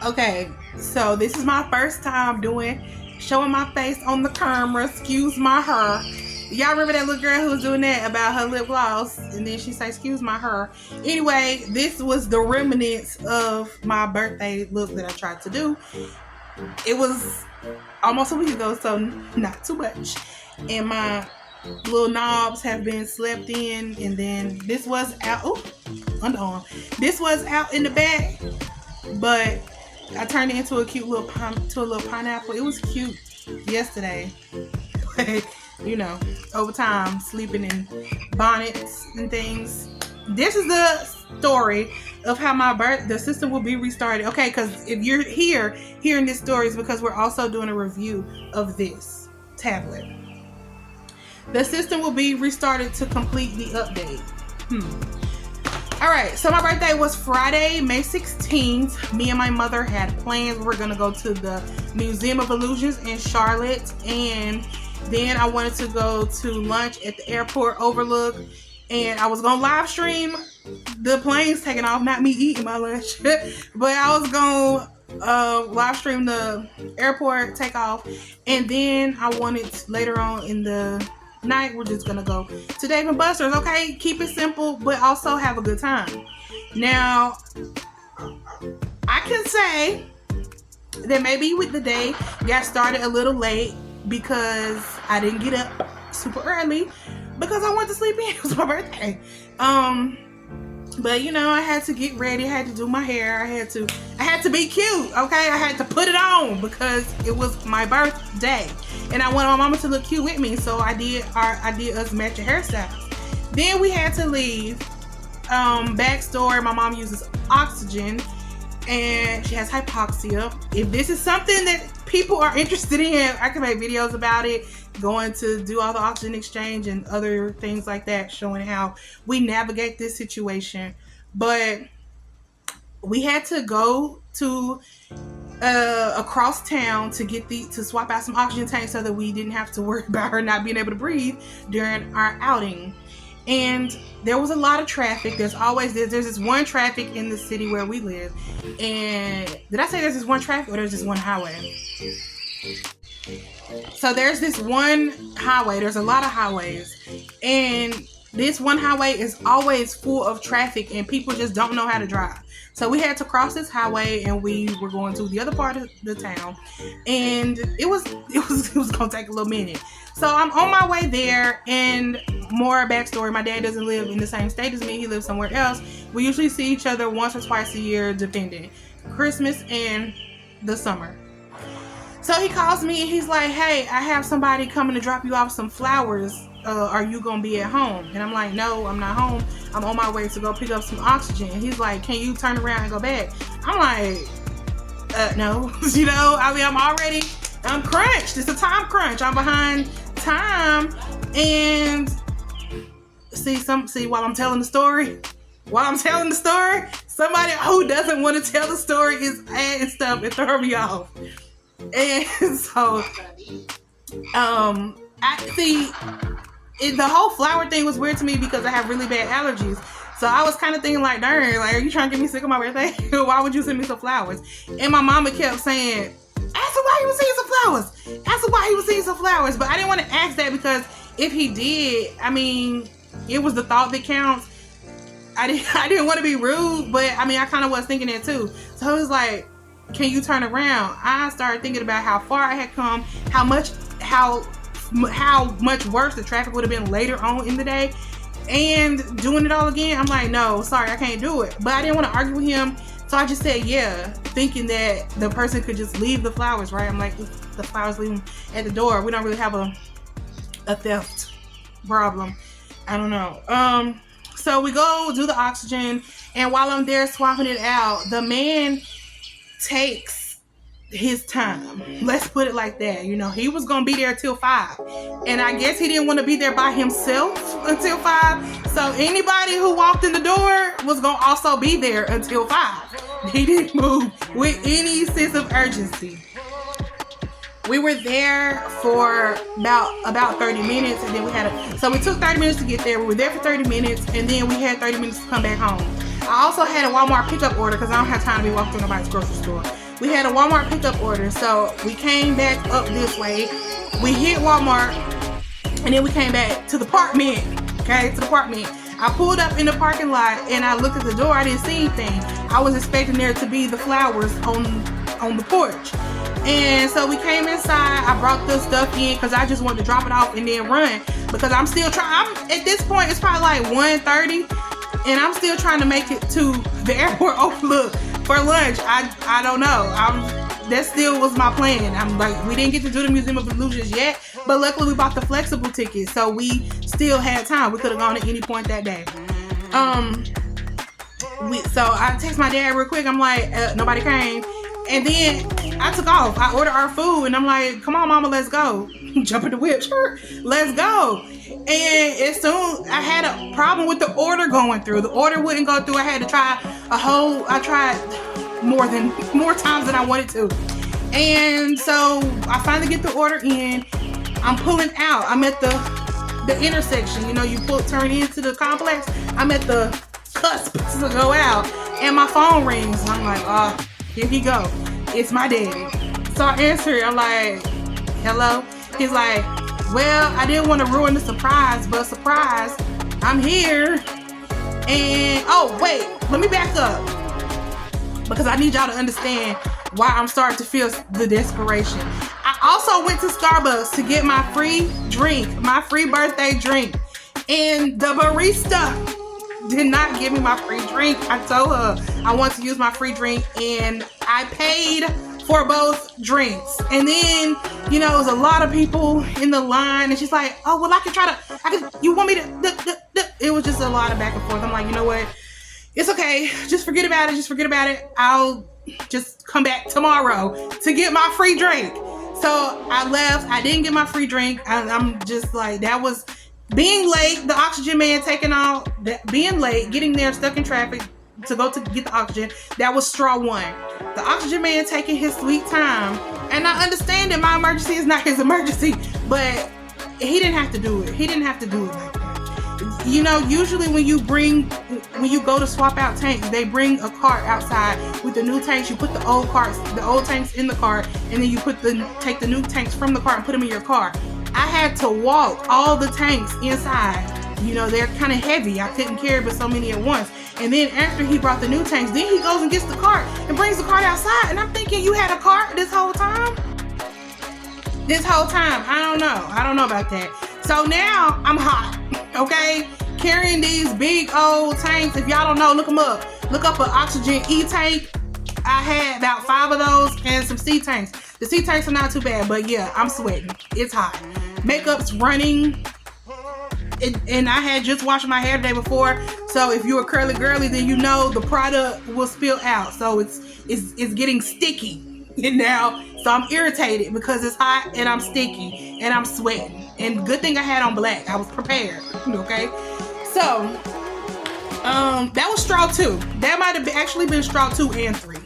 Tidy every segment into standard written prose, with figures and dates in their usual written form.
Okay, so this is my first time showing my face on the camera. Excuse my hair. Y'all remember that little girl who was doing that about her lip gloss, and then she said, "Excuse my hair." Anyway, this was the remnants of my birthday look that I tried to do. It was almost a week ago, so not too much. And my little knobs have been slept in, and then this was out. Oh, underarm. This was out in the back, but I turned it into a cute little pineapple. It was cute yesterday. You know, over time, sleeping in bonnets and things. This is the story of how the system will be restarted. Okay, because if you're hearing this story, is because we're also doing a review of this tablet. The system will be restarted to complete the update. Alright, so my birthday was Friday, May 16th. Me and my mother had plans. We're going to go to the Museum of Illusions in Charlotte. And then I wanted to go to lunch at the airport overlook. And I was going to live stream the planes taking off, not me eating my lunch. But I was going to live stream the airport takeoff. And then I wanted later on in the night, we're just gonna go to Dave & Buster's. Okay, keep it simple, but also have a good time. Now, I can say that maybe with the day got started a little late because I didn't get up super early because I wanted to sleep in. It was my birthday. But you know, I had to get ready. I had to do my hair. I had to be cute. Okay, I had to put it on because it was my birthday, and I wanted my mama to look cute with me. So I did us matching hairstyles. Then we had to leave. Backstory: my mom uses oxygen, and she has hypoxia. If this is something that people are interested in, I can make videos about it. Going to do all the oxygen exchange and other things like that, showing how we navigate this situation. But we had to go to across town to swap out some oxygen tanks so that we didn't have to worry about her not being able to breathe during our outing. And there was a lot of traffic. There's this one traffic in the city where we live. And did I say there's this one traffic or there's this one highway? So there's this one highway. There's a lot of highways, and this one highway is always full of traffic, and people just don't know how to drive. So we had to cross this highway, and we were going to the other part of the town, and it was gonna take a little minute. So I'm on my way there, and more backstory: my dad doesn't live in the same state as me. He lives somewhere else. We usually see each other once or twice a year, depending, Christmas and the summer. So he calls me and he's like, "Hey, I have somebody coming to drop you off some flowers. Are you going to be at home?" And I'm like, "No, I'm not home. I'm on my way to go pick up some oxygen." And he's like, "Can you turn around and go back?" I'm like, no. You know, I mean, I'm crunched. It's a time crunch. I'm behind time. And see, while I'm telling the story, somebody who doesn't want to tell the story is adding stuff and throwing me off. And so, the whole flower thing was weird to me because I have really bad allergies. So I was kind of thinking like, darn, like, are you trying to get me sick on my birthday? Why would you send me some flowers? And my mama kept saying, ask him why he was sending some flowers. Ask him why he was sending some flowers. But I didn't want to ask that because if he did, I mean, it was the thought that counts. I didn't want to be rude, but I mean, I kind of was thinking that too. So it was like, can you turn around? I started thinking about how far I had come, how much worse the traffic would have been later on in the day, and doing it all again. I'm like, no, sorry, I can't do it. But I didn't want to argue with him, so I just said yeah, thinking that the person could just leave the flowers, right? I'm like, the flowers leave them at the door. We don't really have a theft problem. I don't know. So we go do the oxygen, and while I'm there swapping it out, the man takes his time. Let's put it like that. You know, he was gonna be there till 5, and I guess he didn't want to be there by himself until 5. So anybody who walked in the door was gonna also be there until 5. He didn't move with any sense of urgency. We were there for about 30 minutes, and then so we took 30 minutes to get there. We were there for 30 minutes, and then we had 30 minutes to come back home. I also had a Walmart pickup order because I don't have time to be walking through nobody's grocery store. We had a Walmart pickup order, so we came back up this way. We hit Walmart, and then we came back to the apartment. Okay, to the apartment. I pulled up in the parking lot, and I looked at the door. I didn't see anything. I was expecting there to be the flowers on the porch. And so we came inside. I brought the stuff in because I just wanted to drop it off and then run, because I'm still trying. At this point, it's probably like 1:30, and I'm still trying to make it to the airport overlook for lunch. I don't know. That still was my plan. I'm like, we didn't get to do the Museum of Illusions yet, but luckily we bought the flexible ticket, so we still had time. We could have gone at any point that day. So I text my dad real quick. I'm like, nobody came. And then I took off. I ordered our food, and I'm like, come on, mama, let's go. Jump in the whip, sure, let's go. And as soon, I had a problem with the order going through. The order wouldn't go through. I had to try I tried more times than I wanted to. And so I finally get the order in. I'm pulling out. I'm at the intersection. You know, you turn into the complex. I'm at the cusp to go out, and my phone rings. And I'm like, oh, here he go. It's my daddy. So I answer it. I'm like, hello? He's like, well, I didn't want to ruin the surprise, but surprise, I'm here. And, oh, wait, let me back up, because I need y'all to understand why I'm starting to feel the desperation. I also went to Starbucks to get my free drink, my free birthday drink, and the barista did not give me my free drink. I told her I want to use my free drink, and I paid for both drinks. And then, you know, it was a lot of people in the line, and she's like, oh, well, you want me to, it was just a lot of back and forth. I'm like, you know what? It's okay. Just forget about it. I'll just come back tomorrow to get my free drink. So I left. I didn't get my free drink. I'm just like, that was being late. The oxygen man taking out, being late, getting there, stuck in traffic to go to get the oxygen. That was straw one. The oxygen man taking his sweet time. And I understand that my emergency is not his emergency, but he didn't have to do it. He didn't have to do it like that. You know, usually when you go to swap out tanks, they bring a cart outside with the new tanks. You put the old tanks in the cart, and then you take the new tanks from the cart and put them in your car. I had to walk all the tanks inside. You know, they're kind of heavy. I couldn't carry but so many at once. And then after he brought the new tanks, then he goes and gets the cart and brings the cart outside. And I'm thinking, you had a cart this whole time? I don't know about that. So now I'm hot, okay? Carrying these big old tanks. If y'all don't know, look them up. Look up an oxygen E-tank. I had about 5 of those and some C tanks. The C tanks are not too bad, but yeah, I'm sweating. It's hot. Makeup's running. And I had just washed my hair the day before. So if you're a curly girly, then you know the product will spill out. So it's getting sticky now. So I'm irritated because it's hot and I'm sticky and I'm sweating. And good thing I had on black. I was prepared. Okay. So that was straw 2. That might have actually been straw 2 and 3.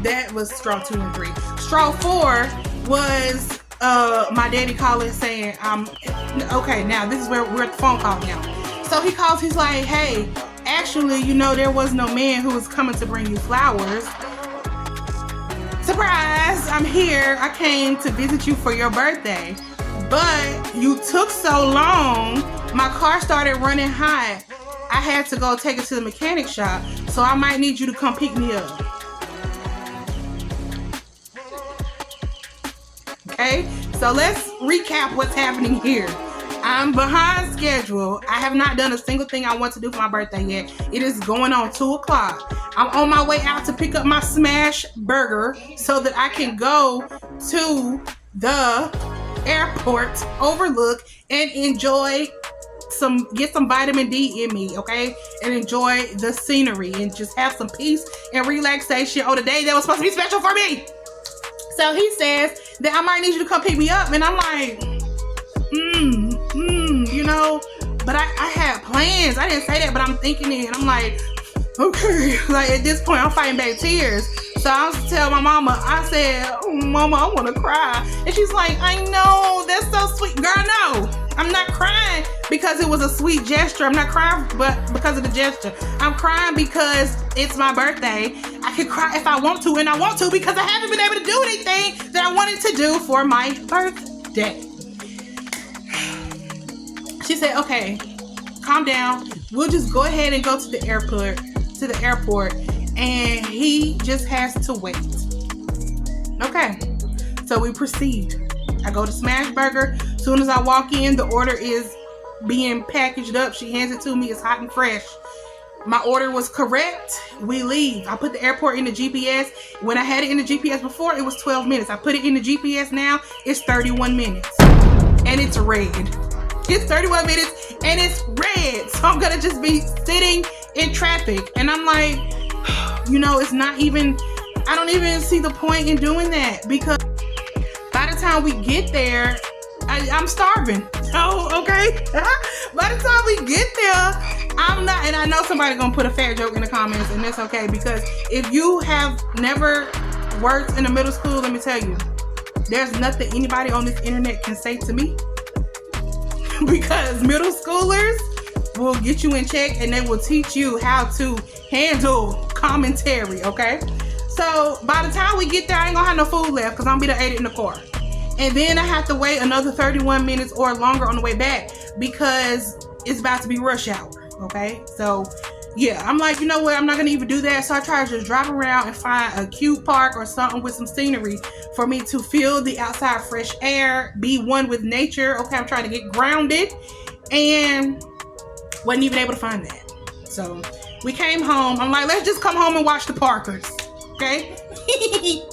That was straw 2 and 3. Straw 4 was my daddy calling saying, okay, now this is where we're at the phone call now. So he calls, he's like, hey, actually, you know, there was no man who was coming to bring you flowers. Surprise, I'm here. I came to visit you for your birthday. But you took so long, my car started running hot. I had to go take it to the mechanic shop, so I might need you to come pick me up. Okay, so let's recap what's happening here. I'm behind schedule. I have not done a single thing I want to do for my birthday yet. It is going on 2 o'clock. I'm on my way out to pick up my smash burger so that I can go to the airport overlook and get some vitamin D in me, okay? And enjoy the scenery and just have some peace and relaxation on the day that was supposed to be special for me. So he says that I might need you to come pick me up. And I'm like, you know, but I had plans. I didn't say that, but I'm thinking it. And I'm like, okay. Like at this point, I'm fighting back tears. So I was telling my mama, I said, oh, mama, I want to cry. And she's like, I know, that's so sweet. Girl, no. I'm not crying because it was a sweet gesture. I'm not crying but because of the gesture. I'm crying because it's my birthday. I can cry if I want to, and I want to because I haven't been able to do anything that I wanted to do for my birthday. She said, okay, calm down. We'll just go ahead and go to the airport, and he just has to wait. Okay, so we proceed. I go to Smash Burger. As soon as I walk in, the order is being packaged up. She hands it to me. It's hot and fresh. My order was correct. We leave. I put the airport in the GPS. When I had it in the GPS before, it was 12 minutes. I put it in the GPS now. It's 31 minutes. And it's red. It's 31 minutes and it's red. So I'm going to just be sitting in traffic. And I'm like, you know, it's not even, I don't even see the point in doing that, because by the time we get there, I'm starving. So, okay. By the time we get there, I'm not, and I know somebody's gonna put a fat joke in the comments, and that's okay, because if you have never worked in a middle school, let me tell you, there's nothing anybody on this internet can say to me, because middle schoolers will get you in check and they will teach you how to handle commentary, okay? So by the time we get there, I ain't gonna have no food left because I'm gonna be ate it in the car. And then I have to wait another 31 minutes or longer on the way back because it's about to be rush hour, okay? So yeah, I'm like, you know what? I'm not gonna even do that. So I try to just drive around and find a cute park or something with some scenery for me to feel the outside fresh air, be one with nature. Okay, I'm trying to get grounded, and wasn't even able to find that. So we came home. I'm like, let's just come home and watch the Parkers. Okay?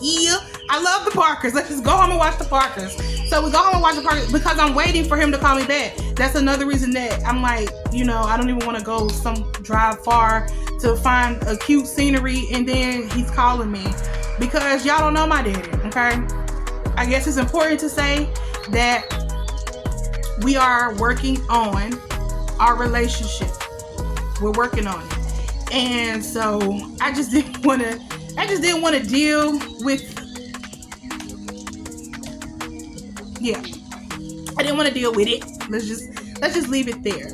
Yeah, I love the Parkers. Let's just go home and watch the Parkers. So we go home and watch the Parkers because I'm waiting for him to call me back. That's another reason that I'm like, you know, I don't even want to go drive far to find a cute scenery and then he's calling me, because y'all don't know my daddy, okay? I guess it's important to say that we are working on our relationship. We're working on it. And so I just didn't want to deal with, I didn't want to deal with it. Let's just leave it there.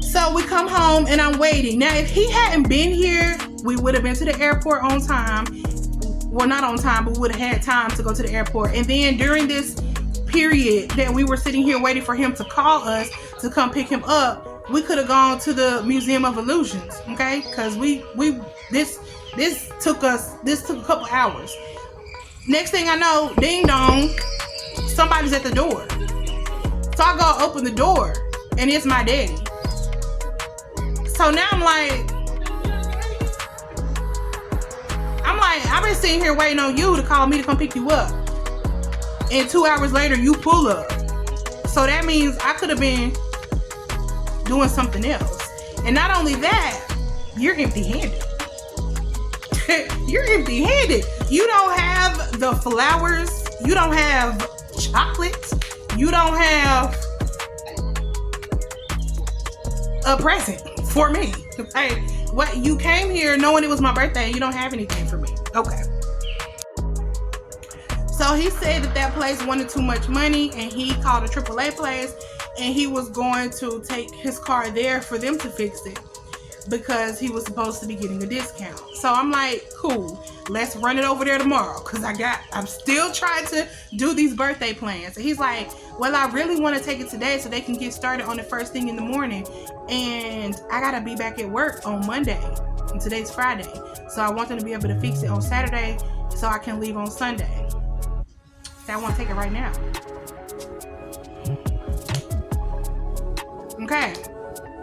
So we come home and I'm waiting. Now, if he hadn't been here, we would have been to the airport on time. Well, not on time, but we would have had time to go to the airport. And then during this period that we were sitting here waiting for him to call us to come pick him up, we could have gone to the Museum of Illusions, okay? Because this took a couple hours. Next thing I know, ding dong, somebody's at the door. So I go open the door and it's my daddy. So now I'm like, I've been sitting here waiting on you to call me to come pick you up. And 2 hours later, you pull up. So that means I could have been doing something else. And not only that, you're empty-handed. You're empty-handed. You don't have the flowers. You don't have chocolate. You don't have a present for me. Hey, what, you came here knowing it was my birthday and you don't have anything for me. Okay. So he said that place wanted too much money and he called a AAA place and he was going to take his car there for them to fix it because he was supposed to be getting a discount. So I'm like, cool, let's run it over there tomorrow because I'm still trying to do these birthday plans. And he's like, well, I really want to take it today so they can get started on the first thing in the morning. And I got to be back at work on Monday. And today's Friday. So I want them to be able to fix it on Saturday so I can leave on Sunday. So I want to take it right now. Okay.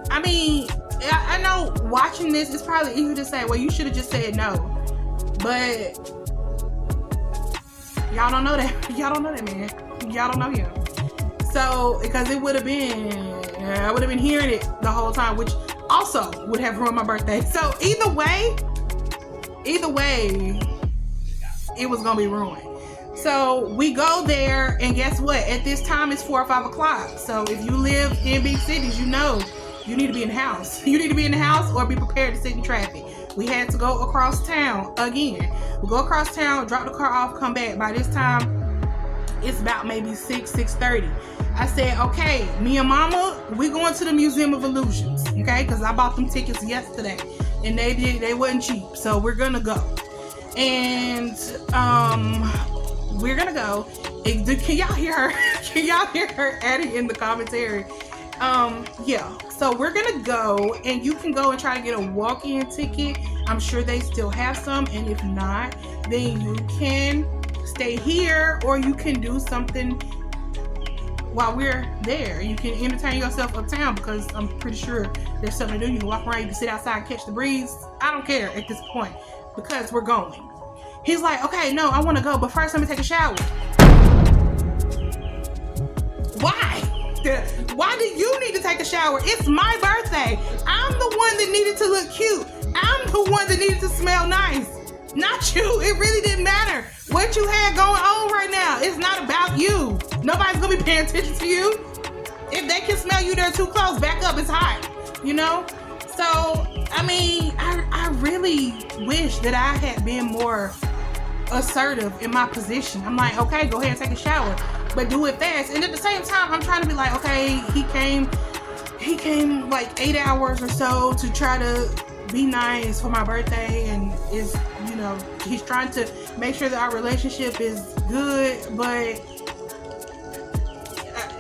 I mean, I know watching this, it's probably easy to say, well, you should have just said no. But y'all don't know that. Y'all don't know that man. Y'all don't know him. So, because it would have been, I would have been hearing it the whole time, which also would have ruined my birthday. So either way, it was gonna be ruined. So we go there, and guess what? At this time, it's 4 or 5 o'clock. So if you live in big cities, you know you need to be in the house. You need to be in the house or be prepared to sit in traffic. We had to go across town again. We go across town, drop the car off, come back. By this time, it's about maybe 6:30. I said, okay, me and Mama, we going to the Museum of Illusions, okay? Because I bought them tickets yesterday, and they wasn't cheap, so we're gonna go. And we're gonna go. Can y'all hear her? Can y'all hear her adding in the commentary? Yeah. So we're gonna go, and you can go and try to get a walk-in ticket. I'm sure they still have some, and if not, then you can stay here, or you can do something while we're there. You can entertain yourself uptown, because I'm pretty sure there's something to do. You can walk around, you can sit outside and catch the breeze. I don't care at this point, because we're going. He's like, okay, no, I want to go, but first let me take a shower. Why? Why do you need to take a shower? It's my birthday. I'm the one that needed to look cute. I'm the one that needed to smell nice. Not you. It really didn't matter what you had going on right now. It's not about you. Nobody's gonna be paying attention to you. If they can smell you, they're too close. Back up, it's hot. You know? So, I mean, I really wish that I had been more assertive in my position. I'm like, okay, go ahead and take a shower, but do it fast. And at the same time, I'm trying to be like, okay, he came like 8 hours or so to try to be nice for my birthday, and is, you know, he's trying to make sure that our relationship is good, but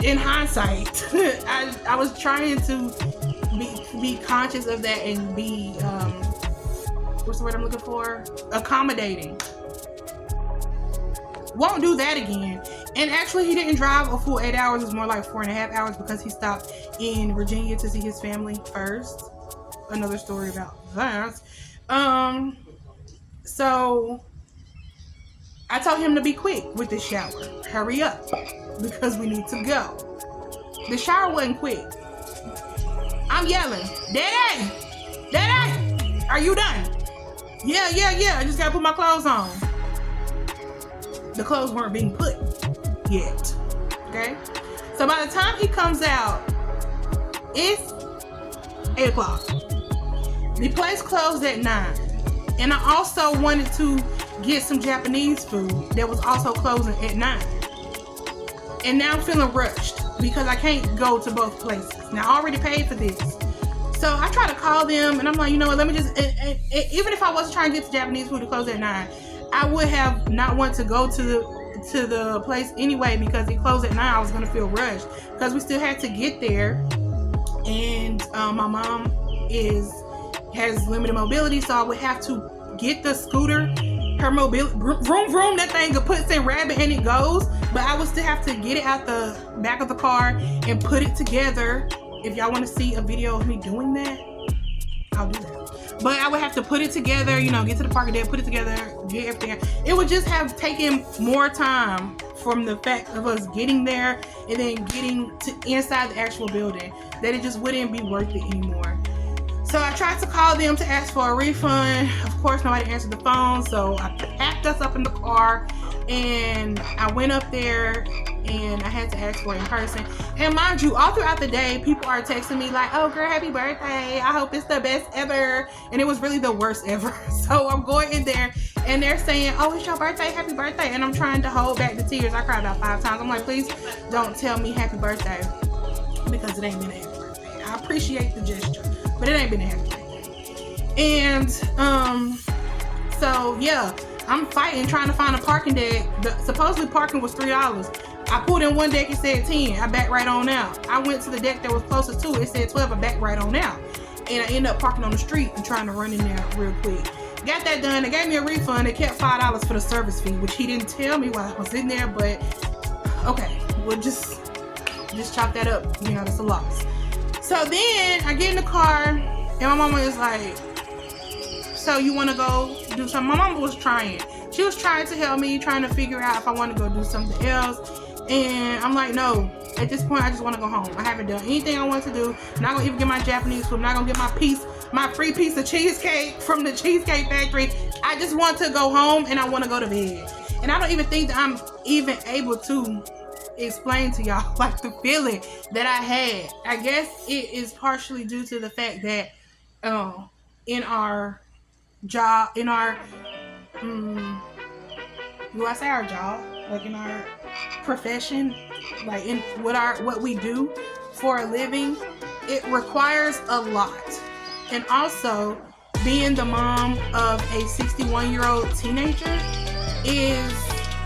in hindsight, I was trying to be conscious of that and be what's the word I'm looking for? Accommodating. Won't do that again. And actually, he didn't drive a full 8 hours. It was more like 4.5 hours, because he stopped in Virginia to see his family first. Another story about that. So I told him to be quick with the shower. Hurry up, because we need to go. The shower wasn't quick. I'm yelling, Daddy! Daddy! Are you done? Yeah. I just gotta put my clothes on. The clothes weren't being put yet. Okay? So by the time he comes out, it's 8 o'clock. The place closed at 9. And I also wanted to get some Japanese food that was also closing at 9. And now I'm feeling rushed because I can't go to both places. Now I already paid for this. So I try to call them, and I'm like, you know what, let me just, even if I wasn't trying to get the Japanese food to close at 9, I would have not want to go to the place anyway, because it closed at 9. I was gonna feel rushed because we still had to get there, and my mom has limited mobility, so I would have to get the scooter, her mobility, vroom, that thing puts in rabbit and it goes, but I would still have to get it out the back of the car and put it together. If y'all want to see a video of me doing that, I'll do that. But I would have to put it together, you know, get to the parking deck, put it together, get everything. It would just have taken more time from the fact of us getting there and then getting to inside the actual building, that it just wouldn't be worth it anymore. So I tried to call them to ask for a refund. Of course, nobody answered the phone, so I packed us up in the car and I went up there and I had to ask for it in person. And mind you, all throughout the day, people are texting me like, oh girl, happy birthday. I hope it's the best ever. And it was really the worst ever. So I'm going in there and they're saying, oh, it's your birthday, happy birthday. And I'm trying to hold back the tears. I cried about 5 times. I'm like, please don't tell me happy birthday, because it ain't been a happy birthday. I appreciate the gesture, but it ain't been a happy birthday. And so yeah, I'm fighting, trying to find a parking deck. Supposedly parking was $3. I pulled in one deck, it said 10. I backed right on out. I went to the deck that was closest to it, it said 12. I backed right on out. And I ended up parking on the street and trying to run in there real quick. Got that done. They gave me a refund. They kept $5 for the service fee, which he didn't tell me while I was in there, but okay, we'll just chop that up. You know, that's a loss. So then I get in the car and my mama is like, so you want to go do something? My mama was trying. She was trying to help me, trying to figure out if I want to go do something else. And I'm like, no, at this point, I just want to go home. I haven't done anything I want to do. I'm not going to even get my Japanese food. I'm not going to get my free piece of cheesecake from the Cheesecake Factory. I just want to go home and I want to go to bed. And I don't even think that I'm even able to explain to y'all like the feeling that I had. I guess it is partially due to the fact that in our job, do I say our job? Like in our profession, like in what we do for a living, it requires a lot. And also, being the mom of a 61-year-old teenager is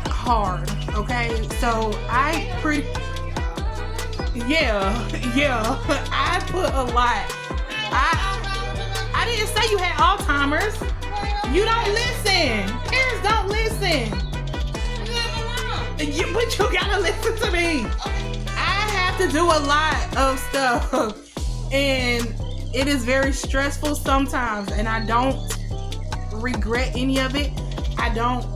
hard. Okay, so I put a lot. I didn't say you had Alzheimer's. You don't listen. Parents don't listen. But you gotta listen to me. I have to do a lot of stuff, and it is very stressful sometimes, and I don't regret any of it. I don't,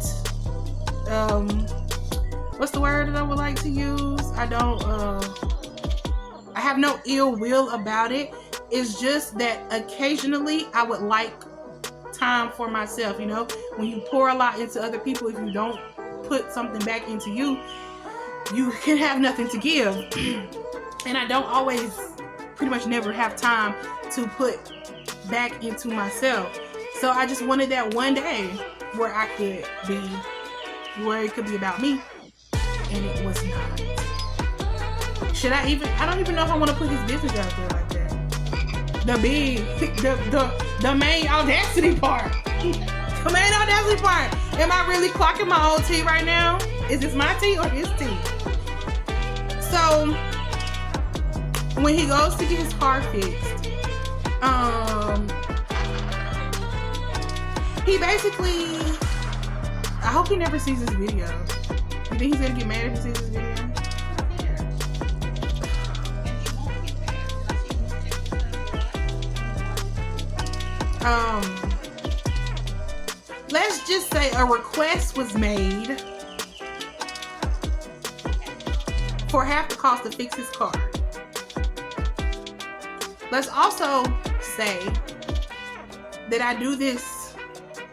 what's the word that I would like to use? I have no ill will about it. It's just that occasionally I would like time for myself. You know, when you pour a lot into other people, if you don't put something back into you, you can have nothing to give. And I don't always, pretty much never have time to put back into myself. So I just wanted that one day where I could be, where it could be about me, and it was not. I don't even know if I want to put his business out there like that. The main audacity part. The main audacity part. Am I really clocking my own tea right now? Is this my tea or his tea? So when he goes to get his car fixed, he basically, I hope he never sees this video. You think he's gonna get mad if he sees this video? Let's just say a request was made for half the cost to fix his car. Let's also say that I do this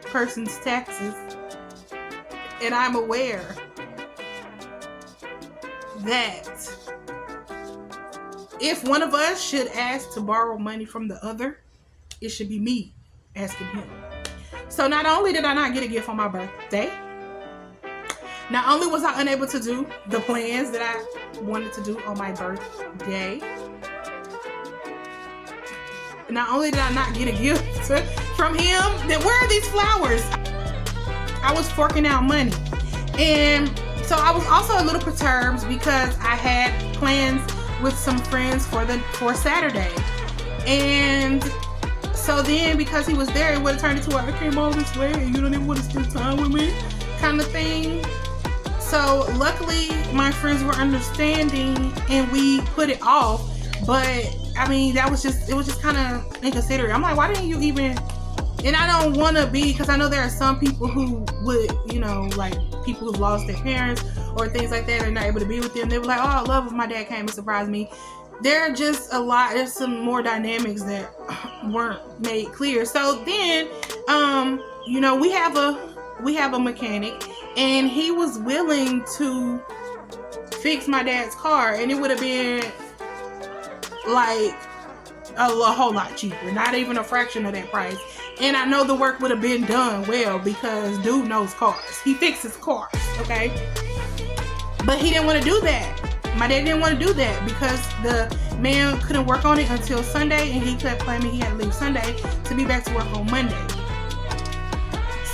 person's taxes, and I'm aware that if one of us should ask to borrow money from the other, it should be me asking him. So not only did I not get a gift on my birthday, not only was I unable to do the plans that I wanted to do on my birthday, not only did I not get a gift from him, then where are these flowers? I was forking out money. And so I was also a little perturbed because I had plans with some friends for Saturday. And so then, because he was there, it would have turned into I came all this way and you don't even want to spend time with me kind of thing. So luckily, my friends were understanding and we put it off. But I mean, it was just kind of inconsiderate. I'm like, why didn't you even? And I don't want to be, because I know there are some people who would, you know, like people who've lost their parents or things like that, they're not able to be with them. They were like, oh, I love if my dad came and surprised me. There are just there's some more dynamics that weren't made clear. So then, you know, we have a mechanic, and he was willing to fix my dad's car, and it would have been like a whole lot cheaper, not even a fraction of that price. And I know the work would have been done well because dude knows cars. He fixes cars, okay? But he didn't want to do that. My dad didn't want to do that because the man couldn't work on it until Sunday, and he kept claiming he had to leave Sunday to be back to work on Monday.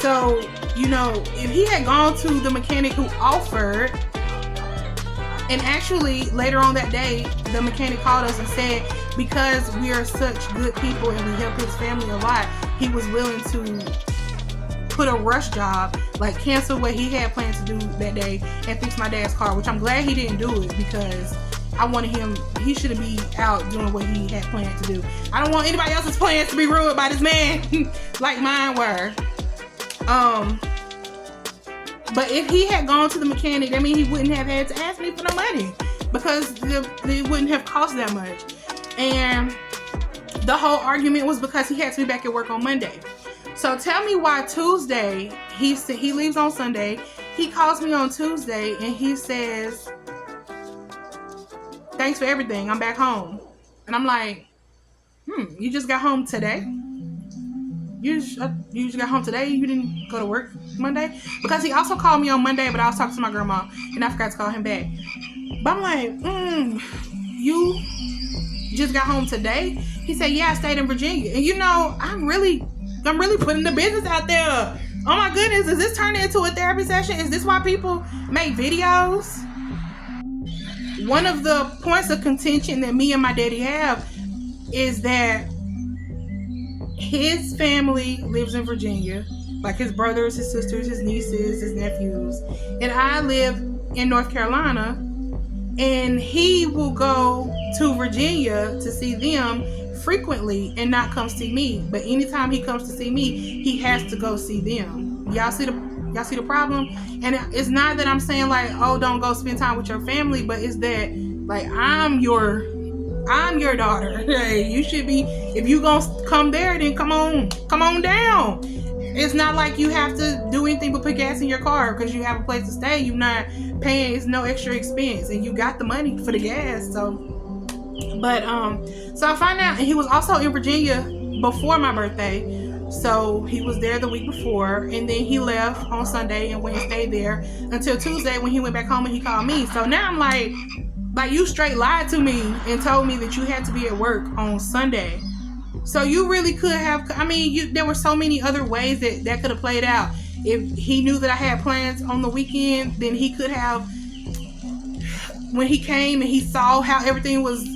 So, you know, if he had gone to the mechanic who offered, and actually later on that day, the mechanic called us and said, because we are such good people and we help his family a lot, he was willing to put a rush job, like cancel what he had planned to do that day and fix my dad's car, which I'm glad he didn't do it because I wanted him, he shouldn't be out doing what he had planned to do. I don't want anybody else's plans to be ruined by this man like mine were. But if he had gone to the mechanic, that means he wouldn't have had to ask me for no money because it wouldn't have cost that much. And the whole argument was because he had to be back at work on Monday. So tell me why Tuesday, he leaves on Sunday, he calls me on Tuesday and he says, thanks for everything, I'm back home. And I'm like, you just got home today? you just got home today? You didn't go to work Monday?" Because he also called me on Monday, but I was talking to my grandma and I forgot to call him back. But I'm like, you just got home today? He said, "Yeah, I stayed in Virginia." And I'm really putting the business out there. Oh my goodness, is this turning into a therapy session? Is this why people make videos? One of the points of contention that me and my daddy have is that his family lives in Virginia, like his brothers, his sisters, his nieces, his nephews, and I live in North Carolina, and he will go to Virginia to see them frequently and not come see me. But anytime he comes to see me, he has to go see them. Y'all see the problem? And it's not that I'm saying like, oh, don't go spend time with your family, but it's that like I'm your daughter. Hey, you should be, if you gonna come there, then come on down. It's not like you have to do anything but put gas in your car because you have a place to stay. You're not paying, it's no extra expense, and you got the money for the gas. So I find out, and he was also in Virginia before my birthday. So he was there the week before, and then he left on Sunday and went and stayed there until Tuesday when he went back home and he called me. So now I'm like you straight lied to me and told me that you had to be at work on Sunday. So you really could have, there were so many other ways that could have played out. If he knew that I had plans on the weekend, then he could have, when he came and he saw how everything was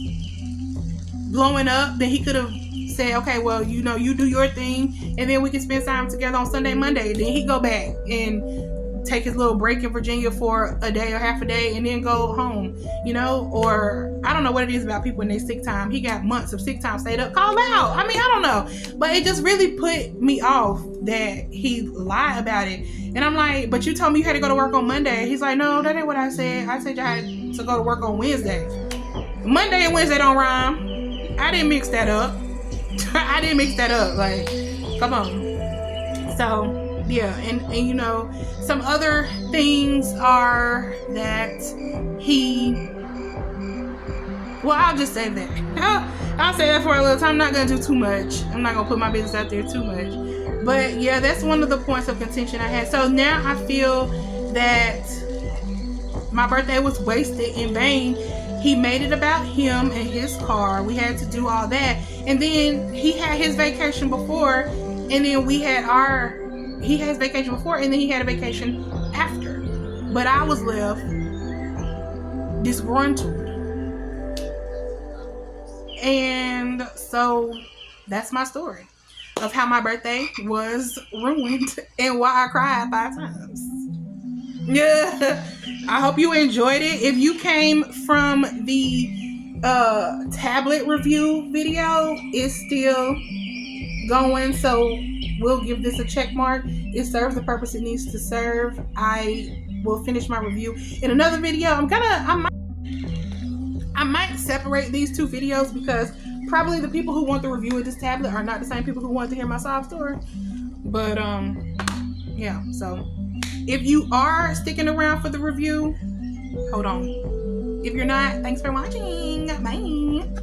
blowing up, then he could have said, okay, well, you do your thing, and then we can spend time together on Sunday, Monday. Then he go back and take his little break in Virginia for a day or half a day and then go home, or I don't know what it is about people in their sick time. He got months of sick time stayed up, called out. I don't know, but it just really put me off that he lied about it. And I'm like, but you told me you had to go to work on Monday. He's like, no, that ain't what I said. I said you had to go to work on Wednesday. Monday and Wednesday don't rhyme. I didn't mix that up. Like, come on. So yeah, and some other things are that I'll just say that. I'll say that for a little time. I'm not going to do too much. I'm not going to put my business out there too much. But yeah, that's one of the points of contention I had. So now I feel that my birthday was wasted in vain. He made it about him and his car. We had to do all that. And then he had his vacation before, and then he had his vacation before, and then he had a vacation after. But I was left disgruntled. And so that's my story of how my birthday was ruined and why I cried 5 times. Yeah, I hope you enjoyed it. If you came from the tablet review video, it's still going, so we'll give this a check mark. It serves the purpose it needs to serve. I will finish my review in another video. I might separate these 2 videos because probably the people who want the review of this tablet are not the same people who want to hear my sob story. But yeah, so if you are sticking around for the review, hold on. If you're not, thanks for watching. Bye.